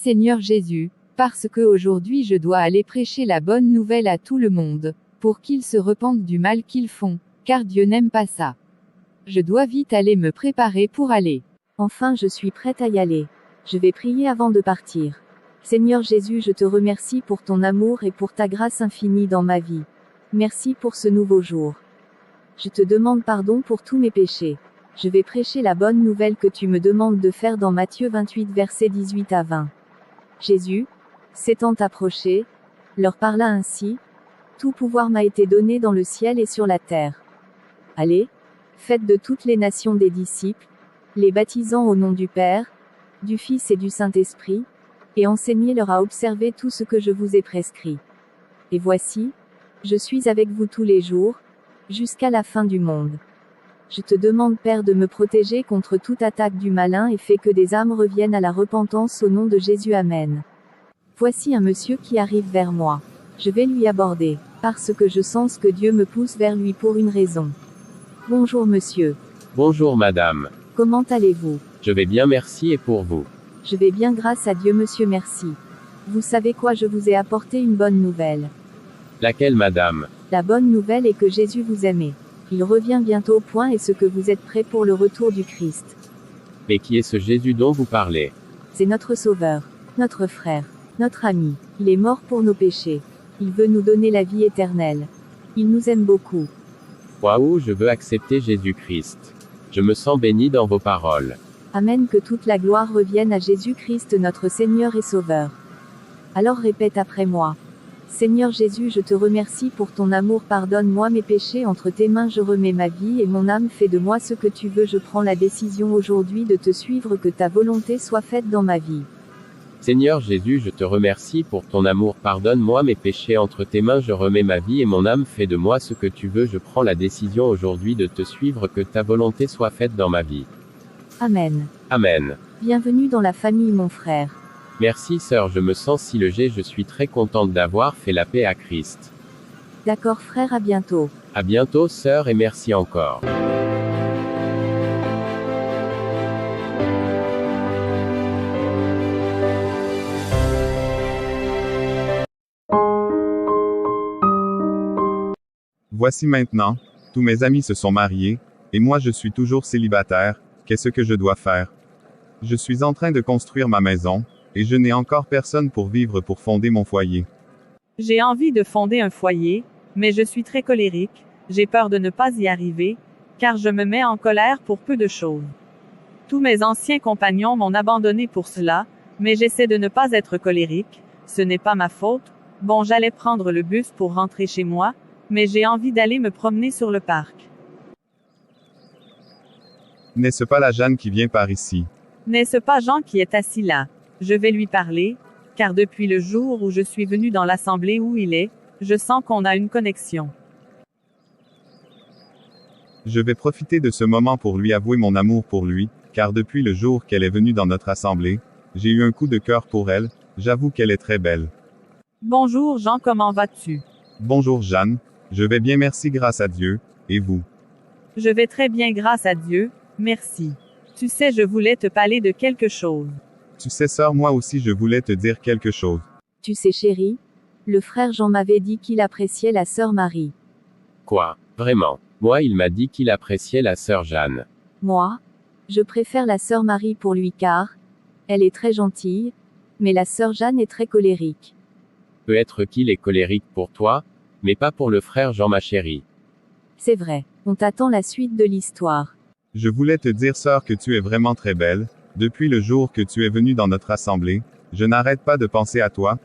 Seigneur Jésus, parce que aujourd'hui je dois aller prêcher la bonne nouvelle à tout le monde, pour qu'ils se repentent du mal qu'ils font, car Dieu n'aime pas ça. Je dois vite aller me préparer pour aller. Enfin, je suis prête à y aller. Je vais prier avant de partir. Seigneur Jésus, je te remercie pour ton amour et pour ta grâce infinie dans ma vie. Merci pour ce nouveau jour. Je te demande pardon pour tous mes péchés. Je vais prêcher la bonne nouvelle que tu me demandes de faire dans Matthieu 28 versets 18 à 20. Jésus, s'étant approché, leur parla ainsi. Tout pouvoir m'a été donné dans le ciel et sur la terre. Allez, faites de toutes les nations des disciples, les baptisant au nom du Père, du Fils et du Saint-Esprit, et enseignez-leur à observer tout ce que je vous ai prescrit. Et voici, je suis avec vous tous les jours, jusqu'à la fin du monde. Je te demande, Père, de me protéger contre toute attaque du malin et fais que des âmes reviennent à la repentance au nom de Jésus. Amen. Voici un monsieur qui arrive vers moi. Je vais lui aborder, parce que je sens que Dieu me pousse vers lui pour une raison. Bonjour monsieur. Bonjour madame. Comment allez-vous? Je vais bien, merci, et pour vous? Je vais bien, grâce à Dieu monsieur, merci. Vous savez quoi, je vous ai apporté une bonne nouvelle. Laquelle madame? La bonne nouvelle est que Jésus vous aimait. Il revient bientôt, point, et ce que vous êtes prêts pour le retour du Christ. Mais qui est ce Jésus dont vous parlez? C'est notre Sauveur, notre frère, notre ami. Il est mort pour nos péchés. Il veut nous donner la vie éternelle. Il nous aime beaucoup. Waouh, je veux accepter Jésus-Christ. Je me sens béni dans vos paroles. Amen, que toute la gloire revienne à Jésus-Christ notre Seigneur et Sauveur. Alors répète après moi. Seigneur Jésus, je te remercie pour ton amour, pardonne-moi mes péchés, entre tes mains je remets ma vie et mon âme, fais de moi ce que tu veux, je prends la décision aujourd'hui de te suivre, que ta volonté soit faite dans ma vie. Seigneur Jésus, je te remercie pour ton amour, pardonne-moi mes péchés, entre tes mains je remets ma vie et mon âme, fais de moi ce que tu veux, je prends la décision aujourd'hui de te suivre, que ta volonté soit faite dans ma vie. Amen. Amen. Bienvenue dans la famille mon frère. Merci sœur, je me sens si léger, je suis très contente d'avoir fait la paix à Christ. D'accord frère, à bientôt. À bientôt sœur et merci encore. Voici maintenant, tous mes amis se sont mariés, et moi je suis toujours célibataire, qu'est-ce que je dois faire? Je suis en train de construire ma maison, et je n'ai encore personne pour vivre pour fonder mon foyer. J'ai envie de fonder un foyer, mais je suis très colérique, j'ai peur de ne pas y arriver, car je me mets en colère pour peu de choses. Tous mes anciens compagnons m'ont abandonné pour cela, mais j'essaie de ne pas être colérique, ce n'est pas ma faute. Bon, j'allais prendre le bus pour rentrer chez moi, mais j'ai envie d'aller me promener sur le parc. N'est-ce pas la Jeanne qui vient par ici? N'est-ce pas Jean qui est assis là? Je vais lui parler, car depuis le jour où je suis venu dans l'assemblée où il est, je sens qu'on a une connexion. Je vais profiter de ce moment pour lui avouer mon amour pour lui, car depuis le jour qu'elle est venue dans notre assemblée, j'ai eu un coup de cœur pour elle, j'avoue qu'elle est très belle. Bonjour Jean, comment vas-tu? Bonjour Jeanne, je vais bien, merci, grâce à Dieu, et vous? Je vais très bien, grâce à Dieu, merci. Tu sais, je voulais te parler de quelque chose. Tu sais sœur, moi aussi je voulais te dire quelque chose. Tu sais chérie, le frère Jean m'avait dit qu'il appréciait la sœur Marie. Quoi? Vraiment? Moi il m'a dit qu'il appréciait la sœur Jeanne. Moi, je préfère la sœur Marie pour lui car, elle est très gentille, mais la sœur Jeanne est très colérique. Peut-être qu'il est colérique pour toi, mais pas pour le frère Jean ma chérie. C'est vrai, on t'attend la suite de l'histoire. Je voulais te dire sœur que tu es vraiment très belle, depuis le jour que tu es venue dans notre assemblée, je n'arrête pas de penser à toi.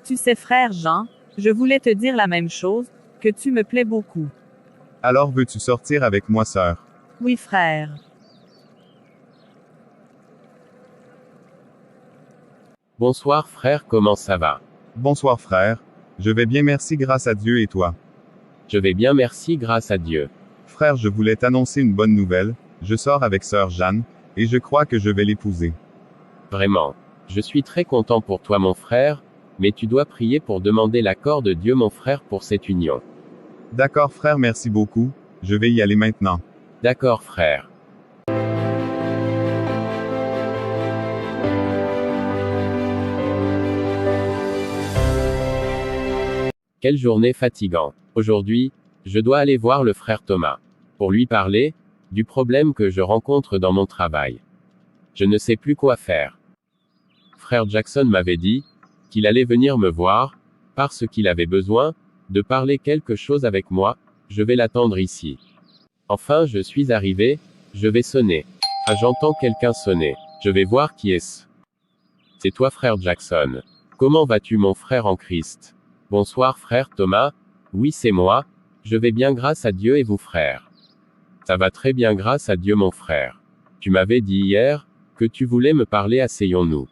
Tu sais frère Jean, je voulais te dire la même chose, que tu me plais beaucoup. Alors veux-tu sortir avec moi sœur? Oui frère. Bonsoir frère, comment ça va? Bonsoir frère, je vais bien, merci, grâce à Dieu, et toi? Je vais bien, merci, grâce à Dieu. Frère, je voulais t'annoncer une bonne nouvelle, je sors avec sœur Jeanne, et je crois que je vais l'épouser. Vraiment. Je suis très content pour toi mon frère, mais tu dois prier pour demander l'accord de Dieu mon frère pour cette union. D'accord frère, merci beaucoup, je vais y aller maintenant. D'accord frère. Quelle journée fatigante. Aujourd'hui, je dois aller voir le frère Thomas. Pour lui parler, du problème que je rencontre dans mon travail. Je ne sais plus quoi faire. Frère Jackson m'avait dit qu'il allait venir me voir, parce qu'il avait besoin de parler quelque chose avec moi. Je vais l'attendre ici. Enfin, je suis arrivé, je vais sonner. Ah, j'entends quelqu'un sonner. Je vais voir qui est-ce. C'est toi, frère Jackson. Comment vas-tu, mon frère en Christ? Bonsoir, frère Thomas. Oui, c'est moi. Je vais bien grâce à Dieu et vous, frère. Ça va très bien grâce à Dieu, mon frère. Tu m'avais dit hier que tu voulais me parler, asseyons-nous.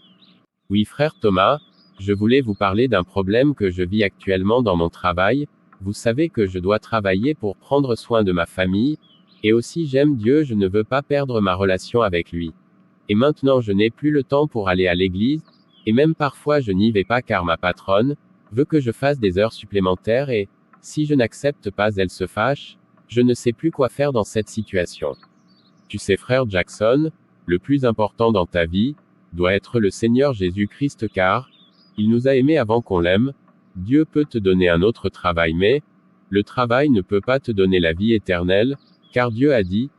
Oui, frère Thomas, je voulais vous parler d'un problème que je vis actuellement dans mon travail. Vous savez que je dois travailler pour prendre soin de ma famille, et aussi j'aime Dieu, je ne veux pas perdre ma relation avec lui. Et maintenant je n'ai plus le temps pour aller à l'église, et même parfois je n'y vais pas car ma patronne veut que je fasse des heures supplémentaires et, si je n'accepte pas, elle se fâche. Je ne sais plus quoi faire dans cette situation. Tu sais, frère Jackson, le plus important dans ta vie doit être le Seigneur Jésus-Christ car il nous a aimés avant qu'on l'aime. Dieu peut te donner un autre travail mais le travail ne peut pas te donner la vie éternelle, car Dieu a dit,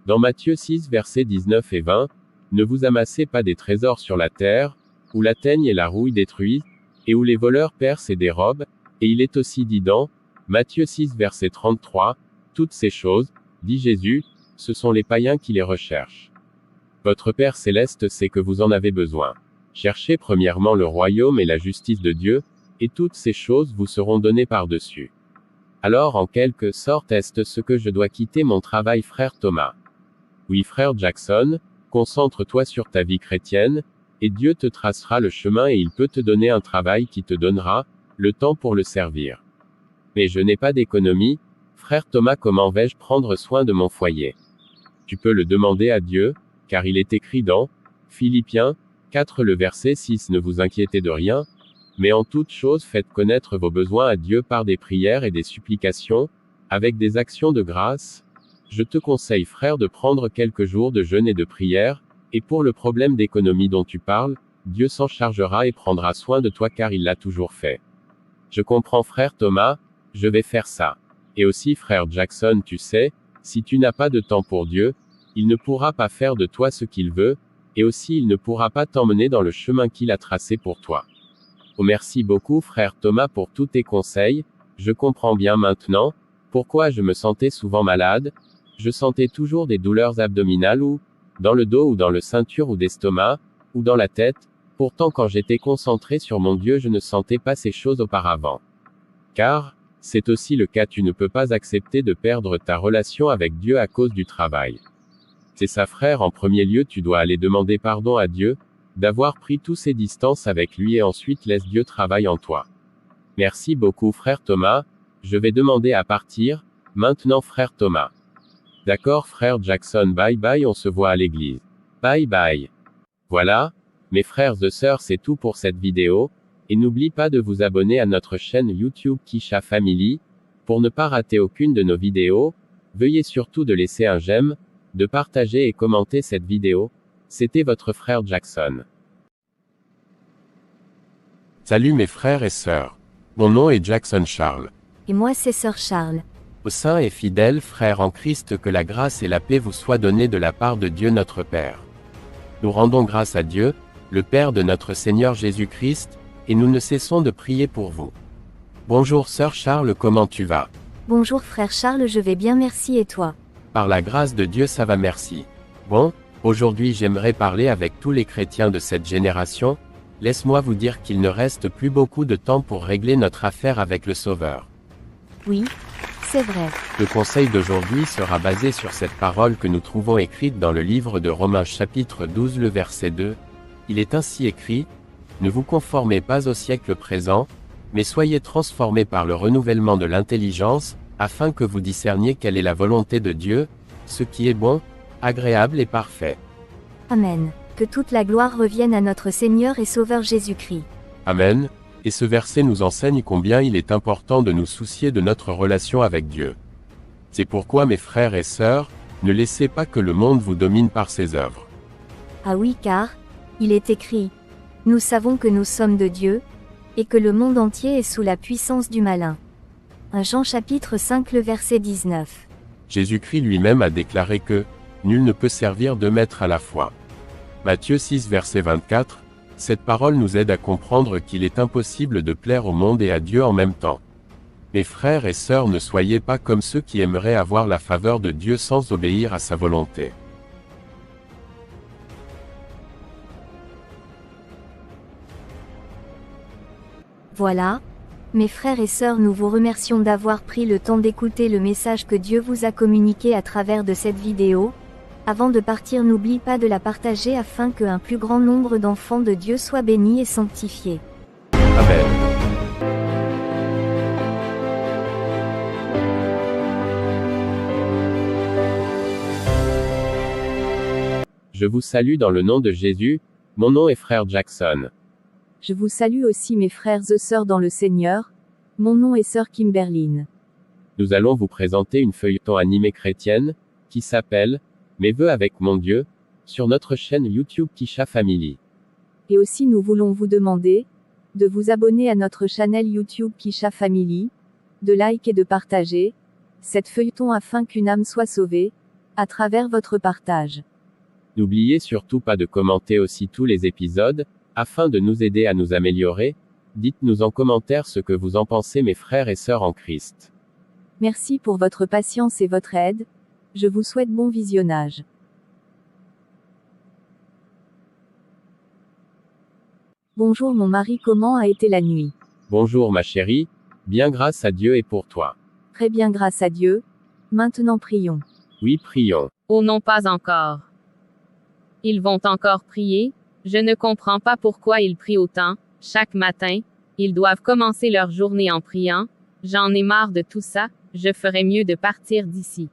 dans Matthieu 6 versets 19 et 20, ne vous amassez pas des trésors sur la terre, où la teigne et la rouille détruisent, et où les voleurs percent et dérobent, et il est aussi dit dans Matthieu 6 verset 33, toutes ces choses, dit Jésus, ce sont les païens qui les recherchent. Votre Père céleste sait que vous en avez besoin. Cherchez premièrement le royaume et la justice de Dieu, et toutes ces choses vous seront données par-dessus. Alors en quelque sorte est-ce ce que je dois quitter mon travail, frère Thomas? Oui, frère Jackson, concentre-toi sur ta vie chrétienne, et Dieu te tracera le chemin et il peut te donner un travail qui te donnera le temps pour le servir. Mais je n'ai pas d'économie, frère Thomas, comment vais-je prendre soin de mon foyer? Tu peux le demander à Dieu, car il est écrit dans Philippiens 4 le verset 6, ne vous inquiétez de rien, mais en toute chose faites connaître vos besoins à Dieu par des prières et des supplications, avec des actions de grâce. Je te conseille, frère, de prendre quelques jours de jeûne et de prière, et pour le problème d'économie dont tu parles, Dieu s'en chargera et prendra soin de toi car il l'a toujours fait. Je comprends, frère Thomas, je vais faire ça. Et aussi, frère Jackson, tu sais, si tu n'as pas de temps pour Dieu, il ne pourra pas faire de toi ce qu'il veut, et aussi il ne pourra pas t'emmener dans le chemin qu'il a tracé pour toi. Oh, merci beaucoup, frère Thomas, pour tous tes conseils. Je comprends bien maintenant pourquoi je me sentais souvent malade. Je sentais toujours des douleurs abdominales ou dans le dos ou dans le ceinture ou d'estomac, ou dans la tête. Pourtant quand j'étais concentré sur mon Dieu, je ne sentais pas ces choses auparavant. Car, c'est aussi le cas, tu ne peux pas accepter de perdre ta relation avec Dieu à cause du travail. C'est ça, frère, en premier lieu tu dois aller demander pardon à Dieu, d'avoir pris toutes ces distances avec lui et ensuite laisse Dieu travailler en toi. Merci beaucoup, frère Thomas, je vais demander à partir, maintenant, frère Thomas. D'accord, frère Jackson, bye bye, on se voit à l'église. Bye bye. Voilà, mes frères et sœurs, c'est tout pour cette vidéo, et n'oublie pas de vous abonner à notre chaîne YouTube Kisha Family, pour ne pas rater aucune de nos vidéos. Veuillez surtout de laisser un j'aime, de partager et commenter cette vidéo. C'était votre frère Jackson. Salut mes frères et sœurs. Mon nom est Jackson Charles. Et moi c'est Sœur Charles. Aux saints et fidèles frères en Christ, que la grâce et la paix vous soient données de la part de Dieu notre Père. Nous rendons grâce à Dieu, le Père de notre Seigneur Jésus-Christ, et nous ne cessons de prier pour vous. Bonjour Sœur Charles, comment tu vas? Bonjour frère Charles, je vais bien, merci, et toi? Par la grâce de Dieu, ça va, merci. Bon, aujourd'hui j'aimerais parler avec tous les chrétiens de cette génération. Laisse-moi vous dire qu'il ne reste plus beaucoup de temps pour régler notre affaire avec le Sauveur. Oui, c'est vrai. Le conseil d'aujourd'hui sera basé sur cette parole que nous trouvons écrite dans le livre de Romains chapitre 12 le verset 2. Il est ainsi écrit, « Ne vous conformez pas au siècle présent, mais soyez transformés par le renouvellement de l'intelligence, afin que vous discerniez quelle est la volonté de Dieu, ce qui est bon, agréable et parfait. » Amen. Que toute la gloire revienne à notre Seigneur et Sauveur Jésus-Christ. Amen. Et ce verset nous enseigne combien il est important de nous soucier de notre relation avec Dieu. C'est pourquoi mes frères et sœurs, ne laissez pas que le monde vous domine par ses œuvres. Ah oui, car il est écrit, nous savons que nous sommes de Dieu, et que le monde entier est sous la puissance du malin. 1 Jean chapitre 5 le verset 19. Jésus-Christ lui-même a déclaré que « Nul ne peut servir deux maîtres à la fois ». Matthieu 6 verset 24, cette parole nous aide à comprendre qu'il est impossible de plaire au monde et à Dieu en même temps. Mes frères et sœurs, ne soyez pas comme ceux qui aimeraient avoir la faveur de Dieu sans obéir à sa volonté. Voilà, mes frères et sœurs, nous vous remercions d'avoir pris le temps d'écouter le message que Dieu vous a communiqué à travers de cette vidéo. Avant de partir, n'oublie pas de la partager afin qu'un plus grand nombre d'enfants de Dieu soient bénis et sanctifiés. Amen. Je vous salue dans le nom de Jésus, mon nom est frère Jackson. Je vous salue aussi mes frères et sœurs dans le Seigneur, mon nom est sœur Kimberline. Nous allons vous présenter une feuilleton animée chrétienne, qui s'appelle « Mes vœux avec mon Dieu », sur notre chaîne YouTube Kisha Family. Et aussi nous voulons vous demander de vous abonner à notre chaîne YouTube Kisha Family, de liker et de partager cette feuilleton afin qu'une âme soit sauvée, à travers votre partage. N'oubliez surtout pas de commenter aussi tous les épisodes, afin de nous aider à nous améliorer. Dites-nous en commentaire ce que vous en pensez, mes frères et sœurs en Christ. Merci pour votre patience et votre aide. Je vous souhaite bon visionnage. Bonjour mon mari, comment a été la nuit? Bonjour ma chérie, bien grâce à Dieu et pour toi. Très bien grâce à Dieu. Maintenant prions. Oui, prions. Oh non, pas encore. Ils vont encore prier? Je ne comprends pas pourquoi ils prient autant. Chaque matin, ils doivent commencer leur journée en priant. J'en ai marre de tout ça, je ferais mieux de partir d'ici.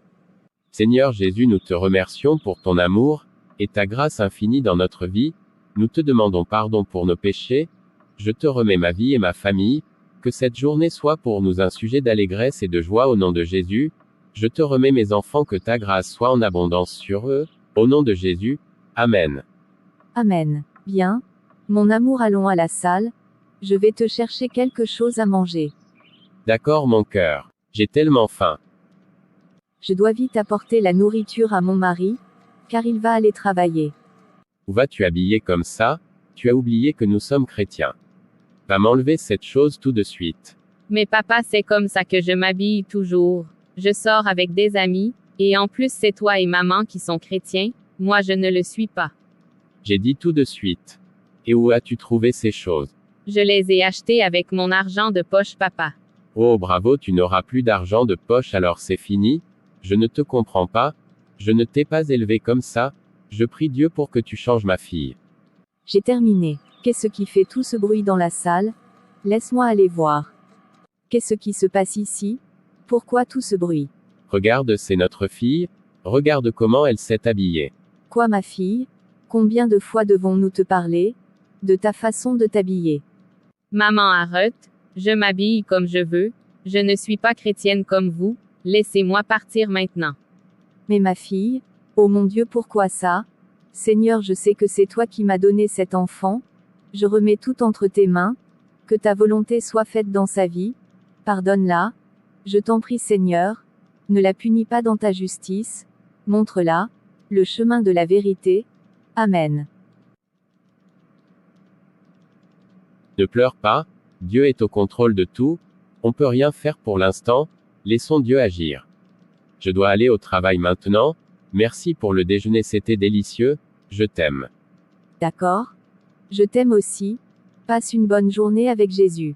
Seigneur Jésus, nous te remercions pour ton amour, et ta grâce infinie dans notre vie. Nous te demandons pardon pour nos péchés. Je te remets ma vie et ma famille. Que cette journée soit pour nous un sujet d'allégresse et de joie au nom de Jésus. Je te remets mes enfants, que ta grâce soit en abondance sur eux. Au nom de Jésus. Amen. Amen. Bien. Mon amour, allons à la salle. Je vais te chercher quelque chose à manger. D'accord mon cœur. J'ai tellement faim. Je dois vite apporter la nourriture à mon mari, car il va aller travailler. Où vas-tu habiller comme ça? Tu as oublié que nous sommes chrétiens. Va m'enlever cette chose tout de suite. Mais papa, c'est comme ça que je m'habille toujours. Je sors avec des amis, et en plus c'est toi et maman qui sont chrétiens, moi je ne le suis pas. J'ai dit tout de suite. Et où as-tu trouvé ces choses? Je les ai achetées avec mon argent de poche, papa. Oh bravo, tu n'auras plus d'argent de poche, alors c'est fini? Je ne te comprends pas. Je ne t'ai pas élevé comme ça. Je prie Dieu pour que tu changes ma fille. J'ai terminé. Qu'est-ce qui fait tout ce bruit dans la salle? Laisse-moi aller voir. Qu'est-ce qui se passe ici? Pourquoi tout ce bruit? Regarde, c'est notre fille. Regarde comment elle s'est habillée. Quoi, ma fille? Combien de fois devons-nous te parler de ta façon de t'habiller? Maman, arrête. Je m'habille comme je veux. Je ne suis pas chrétienne comme vous. Laissez-moi partir maintenant. Mais ma fille, oh mon Dieu, pourquoi ça? Seigneur, je sais que c'est toi qui m'as donné cet enfant. Je remets tout entre tes mains. Que ta volonté soit faite dans sa vie. Pardonne-la. Je t'en prie, Seigneur. Ne la punis pas dans ta justice. Montre-la le chemin de la vérité. Amen. Ne pleure pas. Dieu est au contrôle de tout. On peut rien faire pour l'instant. Laissons Dieu agir. Je dois aller au travail maintenant. Merci pour le déjeuner, c'était délicieux. Je t'aime. D'accord. Je t'aime aussi. Passe une bonne journée avec Jésus.